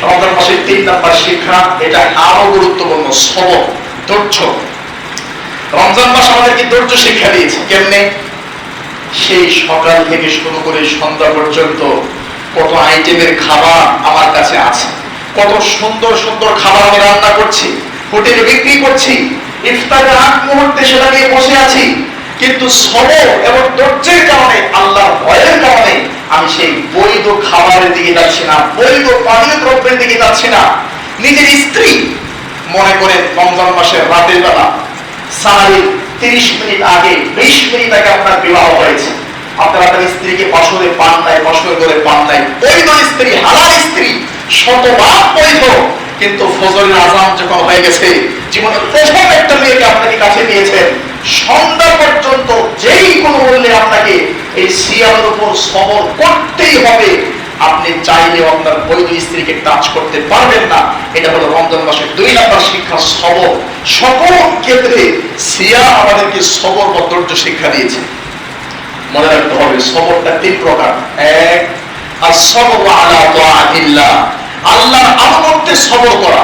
রমজান মাসের 3 নম্বর শিক্ষা, এটা আরো গুরুত্বপূর্ণ, সবর, ধৈর্য। রমজান মাস আমাদেরকে ধৈর্য শিক্ষা দিয়েছে। কেমনে? সেই সকাল থেকে শুরু করে সন্ধ্যা পর্যন্ত কত আইটেমের খাবার আমার কাছে আছে, কত সুন্দর সুন্দর খাবার আমি রান্না করছি, হোটেলে বিক্রি করছি, ইফতারের আগ মুহূর্তে সেটা নিয়ে বসে আছি, কিন্তু সবর এবং ধৈর্যের কারণে, আল্লাহর ভয়ের কারণে আমি সেই বৈধ খাবারের দিকে যাচ্ছি না, বৈধ পানীয় দ্রব্যের দিকে যাচ্ছি না। নিজের স্ত্রী, মনে করেন রমজান মাসের রাতের বেলা সাহারির 30 মিনিট আগে, 20 মিনিট আগে আপনার বিবাহ হয়েছে, আপনার আপনার স্ত্রীকে বাসরে পান নাই, বাসর করে পান নাই, বৈধ স্ত্রী, হালাল স্ত্রী, শতভাগ বৈধ, কিন্তু ফজরের আযান যখন হয়ে গেছে, জীবনের প্রথম একটা মেয়েকে আপনাকে কাছে নিয়েছেন, সন্ধ্যা পর্যন্ত যেই কোনো মূল্যে আপনাকে এই সিয়ামের উপর সবর করতেই হবে। আপনি চাইলেও আপনার বৈধ স্ত্রীকে টাচ করতে পারবেন না। এটা হলো রমজান মাসের 2 নম্বর শিক্ষা, সবর। সকল ক্ষেত্রে সিয়াম আমাদেরকে সবর বা ধৈর্য শিক্ষা দিয়েছে। মনে রাখতে হবে সবরটা 3 প্রকার। এক, as-sabru আলা তাআতিল্লাহ, আল্লাহর আনুগত্যে সবর করা।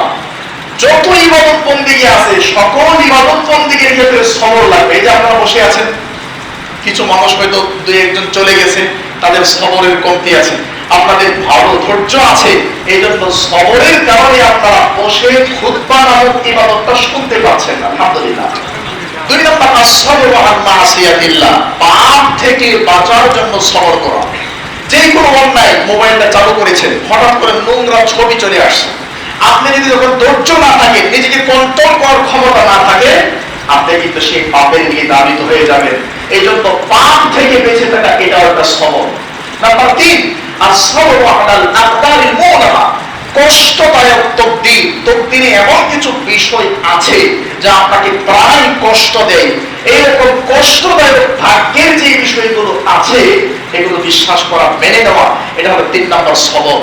যত ইবাদত বন্দেগী আছে, সকল ইবাদত বন্দেগীর ক্ষেত্রে সবর লাগবে। এই যে আপনারা বসে আছেন, কিছু মানুষ হয়তো 2-1 চলে গেছে, তাদের সবরের কমতি আছে, আপনাদের ভালো ধৈর্য আছে, এই জন্য সবরের কারণে আপনারা বসে খুতবা নামক ইবাদতটা শুনতে পাচ্ছেন না, আলহামদুলিল্লাহ। 2 নম্বর, as-sabru আন মাসিয়াতিল্লাহ, পাপ থেকে বাঁচার জন্য সবর করা। যে কোনো অন্যায়, মোবাইলটা চালু করেছেন, হঠাৎ করে নোংরা ছবি চলে আসছে, আপনি যদি যখন ধৈর্য না থাকে, নিজেকে কন্ট্রোল করার ক্ষমতা না থাকে, আপনি কিন্তু সেই পাপের দিকে ধাবিত হয়ে যাবেন। এই জন্য পাপ থেকে বেঁচে থাকা, এটাও একটা সবর। নাম্বার 3, as-sabru আলাল আকদারিল মুনামা, কষ্টদায়ক তকদির। তকদিরে এমন কিছু বিষয় আছে যা আপনাকে প্রায় কষ্ট দেয়, এইরকম কষ্টদায়ক ভাগ্যের যে বিষয়গুলো আছে, এগুলো বিশ্বাস করা, মেনে নেওয়া, এটা হলো 3 নম্বর সবর।